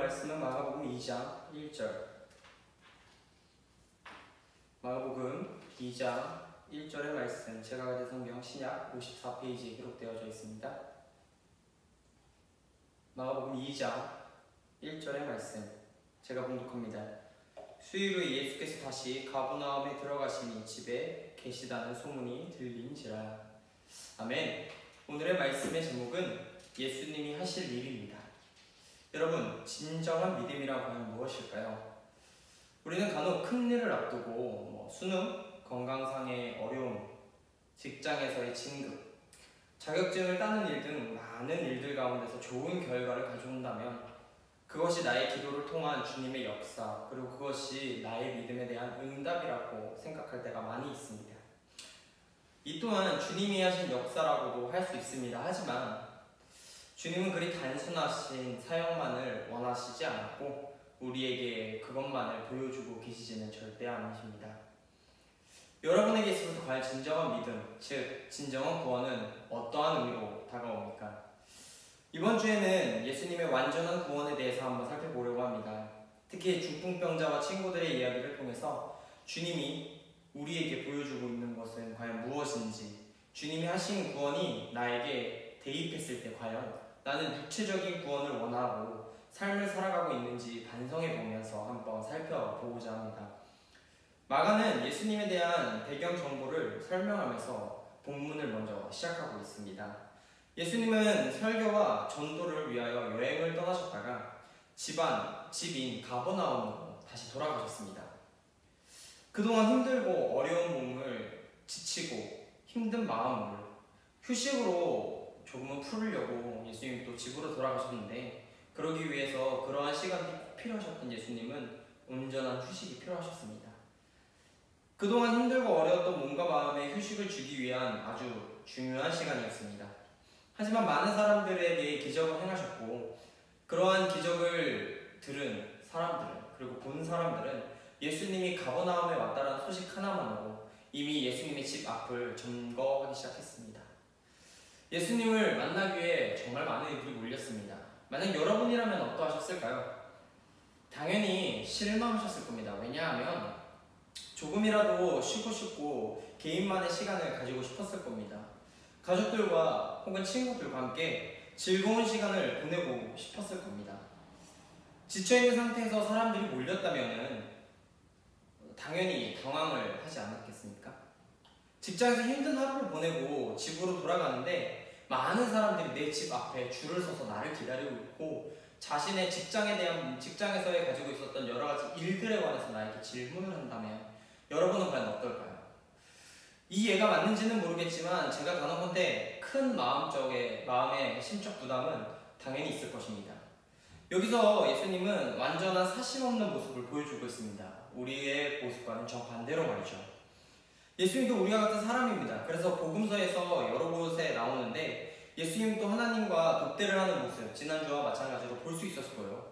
말씀은 마가복음 2장 1절. 마가복음 2장 1절의 말씀, 제가 가진 성경 신약 54페이지에 기록되어져 있습니다. 마가복음 2장 1절의 말씀, 제가 봉독합니다. 수일 후에 예수께서 다시 가버나움에 들어가시니 집에 계시다는 소문이 들린지라. 아멘. 오늘의 말씀의 제목은 예수님이 하실 일입니다. 여러분, 진정한 믿음이라고 하면 무엇일까요? 우리는 간혹 큰 일을 앞두고 수능, 건강상의 어려움, 직장에서의 진급, 자격증을 따는 일 등 많은 일들 가운데서 좋은 결과를 가져온다면 그것이 나의 기도를 통한 주님의 역사, 그리고 그것이 나의 믿음에 대한 응답이라고 생각할 때가 많이 있습니다. 이 또한 주님이 하신 역사라고도 할 수 있습니다. 하지만 주님은 그리 단순하신 사역만을 원하시지 않았고 우리에게 그것만을 보여주고 계시지는 절대 않으십니다. 여러분에게 있어서 과연 진정한 믿음, 즉 진정한 구원은 어떠한 의미로 다가옵니까? 이번 주에는 예수님의 완전한 구원에 대해서 한번 살펴보려고 합니다. 특히 중풍병자와 친구들의 이야기를 통해서 주님이 우리에게 보여주고 있는 것은 과연 무엇인지, 주님이 하신 구원이 나에게 대입했을 때 과연 나는 육체적인 구원을 원하고 삶을 살아가고 있는지 반성해 보면서 한번 살펴보고자 합니다. 마가는 예수님에 대한 배경 정보를 설명하면서 본문을 먼저 시작하고 있습니다. 예수님은 설교와 전도를 위하여 여행을 떠나셨다가 집인 가버나움으로 다시 돌아가셨습니다. 그동안 힘들고 어려운 몸을 지치고 힘든 마음을 휴식으로 조금은 풀으려고 예수님이 또 집으로 돌아가셨는데, 그러기 위해서 그러한 시간이 꼭 필요하셨던 예수님은 온전한 휴식이 필요하셨습니다. 그동안 힘들고 어려웠던 몸과 마음에 휴식을 주기 위한 아주 중요한 시간이었습니다. 하지만 많은 사람들에게 기적을 행하셨고 그러한 기적을 들은 사람들은, 그리고 본 사람들은 예수님이 가버나움에 왔다는 소식 하나만으로 이미 예수님의 집 앞을 점거하기 시작했습니다. 예수님을 만나기 위해 정말 많은 이들이 몰렸습니다. 만약 여러분이라면 어떠하셨을까요? 당연히 실망하셨을 겁니다. 왜냐하면 조금이라도 쉬고 싶고 개인만의 시간을 가지고 싶었을 겁니다. 가족들과 혹은 친구들과 함께 즐거운 시간을 보내고 싶었을 겁니다. 지쳐있는 상태에서 사람들이 몰렸다면 당연히 당황을 하지 않았겠습니까? 직장에서 힘든 하루를 보내고 집으로 돌아가는데 많은 사람들이 내 집 앞에 줄을 서서 나를 기다리고 있고 자신의 직장에서 가지고 있었던 여러 가지 일들에 관해서 나에게 질문을 한다면 여러분은 과연 어떨까요? 이 예가 맞는지는 모르겠지만 제가 단언컨대 큰 마음의 심적 부담은 당연히 있을 것입니다. 여기서 예수님은 완전한 사심 없는 모습을 보여주고 있습니다. 우리의 모습과는 정반대로 말이죠. 예수님도 우리와 같은 사람입니다. 그래서 복음서에서 여러 곳에 나오는데 예수님도 하나님과 독대를 하는 모습, 지난주와 마찬가지로 볼 수 있었을 거예요.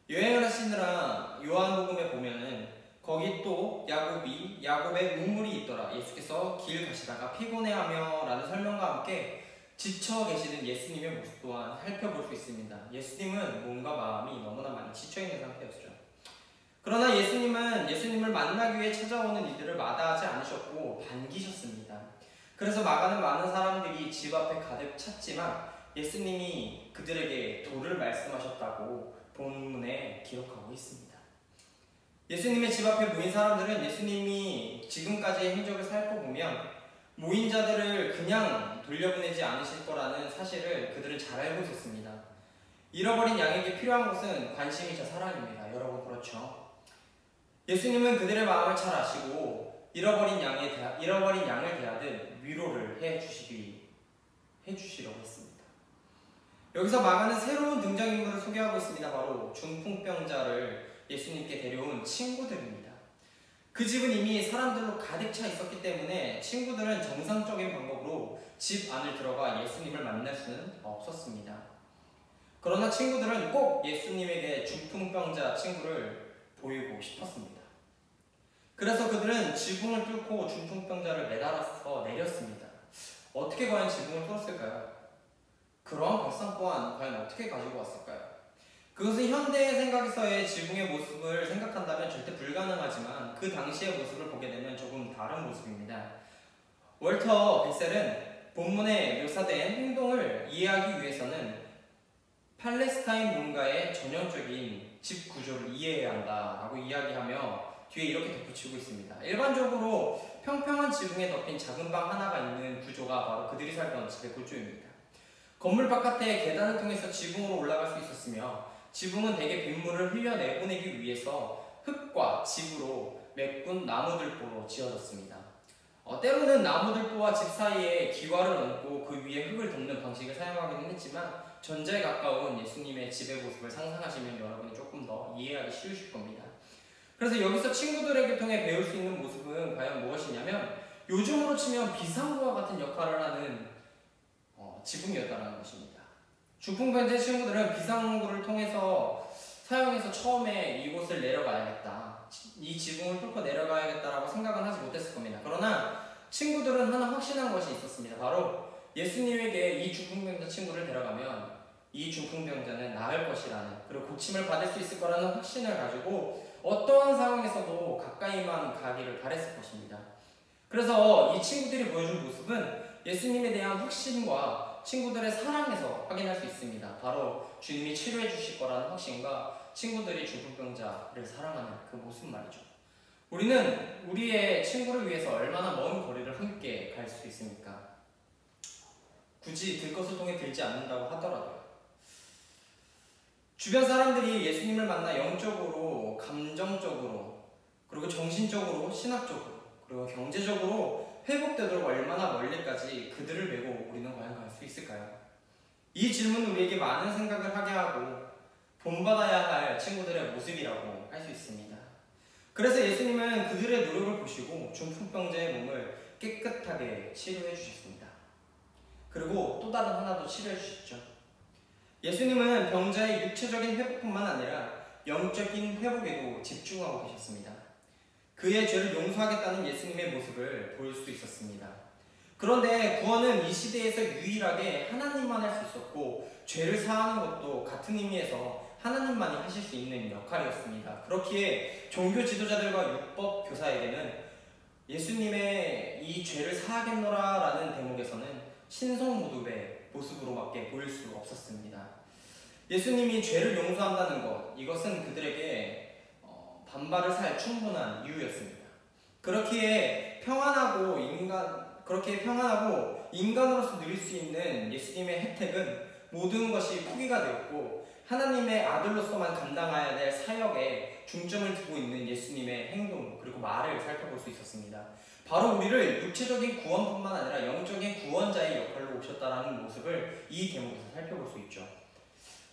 여행을 하시느라 요한복음에 보면은 거기 또 야곱의 우물이 있더라. 예수께서 길 가시다가 피곤해하며 라는 설명과 함께 지쳐 계시는 예수님의 모습 또한 살펴볼 수 있습니다. 예수님은 몸과 마음이 너무나 많이 지쳐있는 상태였죠. 그러나 예수님을 만나기 위해 찾아오는 이들을 마다하지 않으셨고 반기셨습니다. 그래서 마가는 많은 사람들이 집 앞에 가득 찼지만 예수님이 그들에게 도를 말씀하셨다고 본문에 기록하고 있습니다. 예수님의 집 앞에 모인 사람들은 예수님이 지금까지의 행적을 살펴보면 모인 자들을 그냥 돌려보내지 않으실 거라는 사실을 그들은 잘 알고 있었습니다. 잃어버린 양에게 필요한 것은 관심이자 사랑입니다. 여러분, 그렇죠? 예수님은 그들의 마음을 잘 아시고 잃어버린 양을 대하듯 위로를 해주시려고 했습니다. 여기서 마가는 새로운 등장인물을 소개하고 있습니다. 바로 중풍병자를 예수님께 데려온 친구들입니다. 그 집은 이미 사람들로 가득 차 있었기 때문에 친구들은 정상적인 방법으로 집 안을 들어가 예수님을 만날 수는 없었습니다. 그러나 친구들은 꼭 예수님에게 중풍병자 친구를 보이고 싶었습니다. 그래서 그들은 지붕을 뚫고 중풍병자를 매달아서 내렸습니다. 어떻게 과연 지붕을 뚫었을까요? 그러한 발상 또한 과연 어떻게 가지고 왔을까요? 그것은 현대의 생각에서의 지붕의 모습을 생각한다면 절대 불가능하지만 그 당시의 모습을 보게 되면 조금 다른 모습입니다. 월터 베셀은 본문에 묘사된 행동을 이해하기 위해서는 팔레스타인 문가의 전형적인 집 구조를 이해해야 한다라고 이야기하며 뒤에 이렇게 덧붙이고 있습니다. 일반적으로 평평한 지붕에 덮인 작은 방 하나가 있는 구조가 바로 그들이 살던 집의 구조입니다. 건물 바깥에 계단을 통해서 지붕으로 올라갈 수 있었으며 지붕은 대개 빗물을 흘려내보내기 위해서 흙과 집으로 메꾼 나무들보로 지어졌습니다. 때로는 나무들보와 집 사이에 기와를 얹고 그 위에 흙을 덮는 방식을 사용하기는 했지만 전자에 가까운 예수님의 집의 모습을 상상하시면 여러분이 조금 더 이해하기 쉬우실 겁니다. 그래서 여기서 친구들에게 통해 배울 수 있는 모습은 과연 무엇이냐면 요즘으로 치면 비상구와 같은 역할을 하는 지붕이었다는 것입니다. 중풍병자 친구들은 비상구를 통해서 사용해서 처음에 이곳을 내려가야겠다, 이 지붕을 뚫고 내려가야겠다라고 생각은 하지 못했을 겁니다. 그러나 친구들은 하나 확신한 것이 있었습니다. 바로 예수님에게 이 중풍병자 친구를 데려가면 이 중풍병자는 나을 것이라는, 그리고 고침을 받을 수 있을 거라는 확신을 가지고 어떠한 상황에서도 가까이만 가기를 바랬을 것입니다. 그래서 이 친구들이 보여준 모습은 예수님에 대한 확신과 친구들의 사랑에서 확인할 수 있습니다. 바로 주님이 치료해 주실 거라는 확신과 친구들이 중풍병자를 사랑하는 그 모습 말이죠. 우리는 우리의 친구를 위해서 얼마나 먼 거리를 함께 갈 수 있습니까? 굳이 들것을 통해 들지 않는다고 하더라도요. 주변 사람들이 예수님을 만나 영적으로, 감정적으로, 그리고 정신적으로, 신학적으로, 그리고 경제적으로 회복되도록 얼마나 멀리까지 그들을 메고 우리는 과연 갈 수 있을까요? 이 질문은 우리에게 많은 생각을 하게 하고 본받아야 할 친구들의 모습이라고 할 수 있습니다. 그래서 예수님은 그들의 노력을 보시고 중풍병자의 몸을 깨끗하게 치료해 주셨습니다. 그리고 또 다른 하나도 치료해 주셨죠. 예수님은 병자의 육체적인 회복뿐만 아니라 영적인 회복에도 집중하고 계셨습니다. 그의 죄를 용서하겠다는 예수님의 모습을 볼 수 있었습니다. 그런데 구원은 이 시대에서 유일하게 하나님만 할 수 있었고 죄를 사하는 것도 같은 의미에서 하나님만이 하실 수 있는 역할이었습니다. 그렇기에 종교 지도자들과 율법 교사에게는 예수님의 이 죄를 사하겠노라 라는 대목에서는 신성모독의 모습으로밖에 보일 수 없었습니다. 예수님이 죄를 용서한다는 것, 이것은 그들에게 반발을 살 충분한 이유였습니다. 그렇게 평안하고 인간으로서 누릴 수 있는 예수님의 혜택은 모든 것이 포기가 되었고 하나님의 아들로서만 감당해야 될 사역에 중점을 두고 있는 예수님의 행동 그리고 말을 살펴볼 수 있었습니다. 바로 우리를 육체적인 구원뿐만 아니라 영적인 구원자의 역할로 오셨다는 모습을 이 대목에서 살펴볼 수 있죠.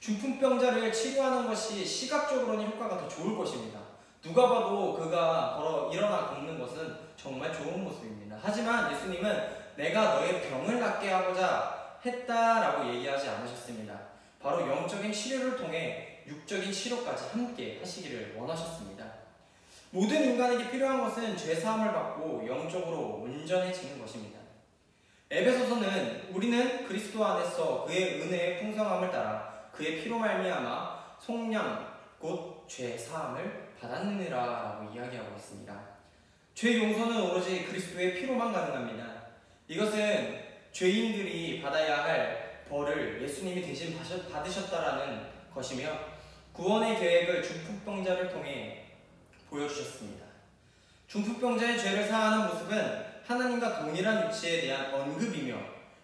중풍병자를 치료하는 것이 시각적으로는 효과가 더 좋을 것입니다. 누가 봐도 그가 일어나 걷는 것은 정말 좋은 모습입니다. 하지만 예수님은 내가 너의 병을 낫게 하고자 했다라고 얘기하지 않으셨습니다. 바로 영적인 치료를 통해 육적인 치료까지 함께 하시기를 원하셨습니다. 모든 인간에게 필요한 것은 죄사함을 받고 영적으로 온전해지는 것입니다. 에베소서는 우리는 그리스도 안에서 그의 은혜의 풍성함을 따라 그의 피로 말미암아 속량 곧 죄사함을 받았느니라 라고 이야기하고 있습니다. 죄 용서는 오로지 그리스도의 피로만 가능합니다. 이것은 죄인들이 받아야 할 벌을 예수님이 대신 받으셨다라는 것이며 구원의 계획을 중풍병자를 통해 보여주셨습니다. 중풍병자의 죄를 사하는 모습은 하나님과 동일한 위치에 대한 언급이며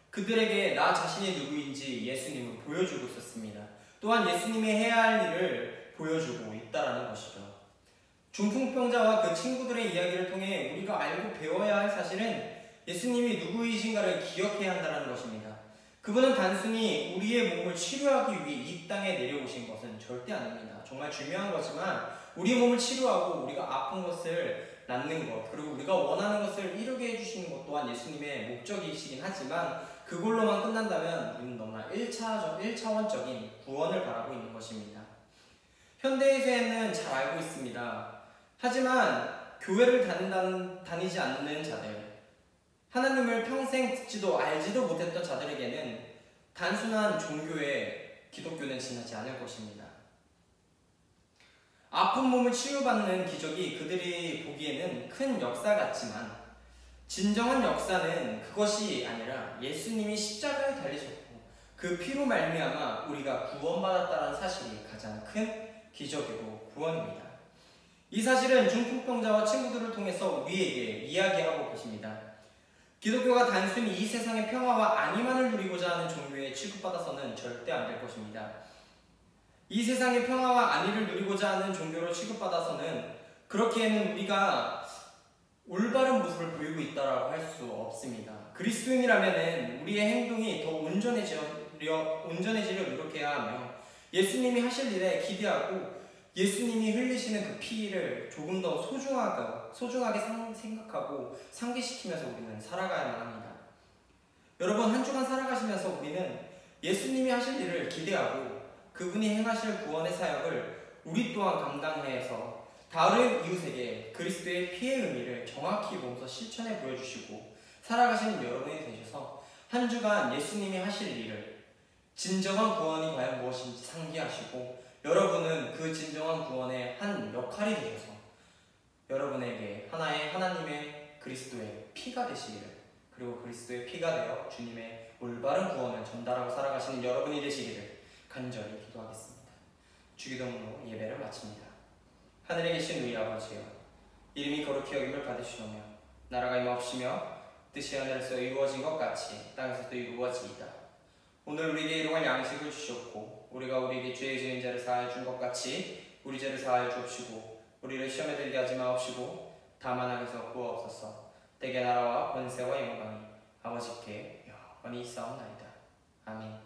그들에게 나 자신이 누구인지 예수님은 보여주고 있었습니다. 또한 예수님이 해야 할 일을 보여주고 있다라는 것이죠. 중풍병자와 그 친구들의 이야기를 통해 우리가 알고 배워야 할 사실은 예수님이 누구이신가를 기억해야 한다는 것입니다. 그분은 단순히 우리의 몸을 치료하기 위해 이 땅에 내려오신 것은 절대 아닙니다. 정말 중요한 거지만 우리 몸을 치료하고 우리가 아픈 것을 낫는 것, 그리고 우리가 원하는 것을 이루게 해주시는 것 또한 예수님의 목적이시긴 하지만 그걸로만 끝난다면 우리는 너무나 1차원적인 구원을 바라고 있는 것입니다. 현대에서는 잘 알고 있습니다. 하지만 교회를 다니지 않는 자들, 하나님을 평생 듣지도 알지도 못했던 자들에게는 단순한 종교에 기독교는 지나지 않을 것입니다. 아픈 몸을 치유받는 기적이 그들이 보기에는 큰 역사 같지만 진정한 역사는 그것이 아니라 예수님이 십자가에 달리셨고 그 피로 말미암아 우리가 구원받았다는 사실이 가장 큰 기적이고 구원입니다. 이 사실은 중풍병자와 친구들을 통해서 우리에게 이야기하고 계십니다. 기독교가 단순히 이 세상의 평화와 안위만을 누리고자 하는 종교에 취급받아서는 절대 안 될 것입니다. 이 세상의 평화와 안위를 누리고자 하는 종교로 취급받아서는 그렇기에는 우리가 올바른 모습을 보이고 있다고 할 수 없습니다. 그리스도인이라면 우리의 행동이 더 온전해지려 노력해야 하며 예수님이 하실 일에 기대하고 예수님이 흘리시는 그 피를 조금 더 소중하게 생각하고 상기시키면서 우리는 살아가야만 합니다. 여러분, 한 주간 살아가시면서 우리는 예수님이 하실 일을 기대하고 그분이 행하실 구원의 사역을 우리 또한 감당해서 다른 이웃에게 그리스도의 피의 의미를 정확히 보면서 실천해 보여주시고 살아가시는 여러분이 되셔서 한 주간 예수님이 하실 일을 진정한 구원이 과연 무엇인지 상기하시고 여러분은 그 진정한 구원의 한 역할이 되셔서 여러분에게 하나님의 그리스도의 피가 되시기를 그리고 그리스도의 피가 되어 주님의 올바른 구원을 전달하고 살아가시는 여러분이 되시기를 간절히 기도하겠습니다. 주기도문으로 예배를 마칩니다. 하늘에 계신 우리 아버지여, 이름이 거룩히 여김을 받으시오며 나라가 임하옵시며 뜻이 하늘에서 이루어진 것 같이 땅에서도 이루어지이다. 오늘 우리에게 일용할 양식을 주셨고 우리가 우리에게 죄의 지은 자를 사하여 준 것 같이 우리 죄를 사하여 주옵시고 우리를 시험에 들게 하지 마옵시고 다만 악에서 구하옵소서. 대개 나라와 권세와 영광이 아버지께 영원히 있사옵나이다. 아멘.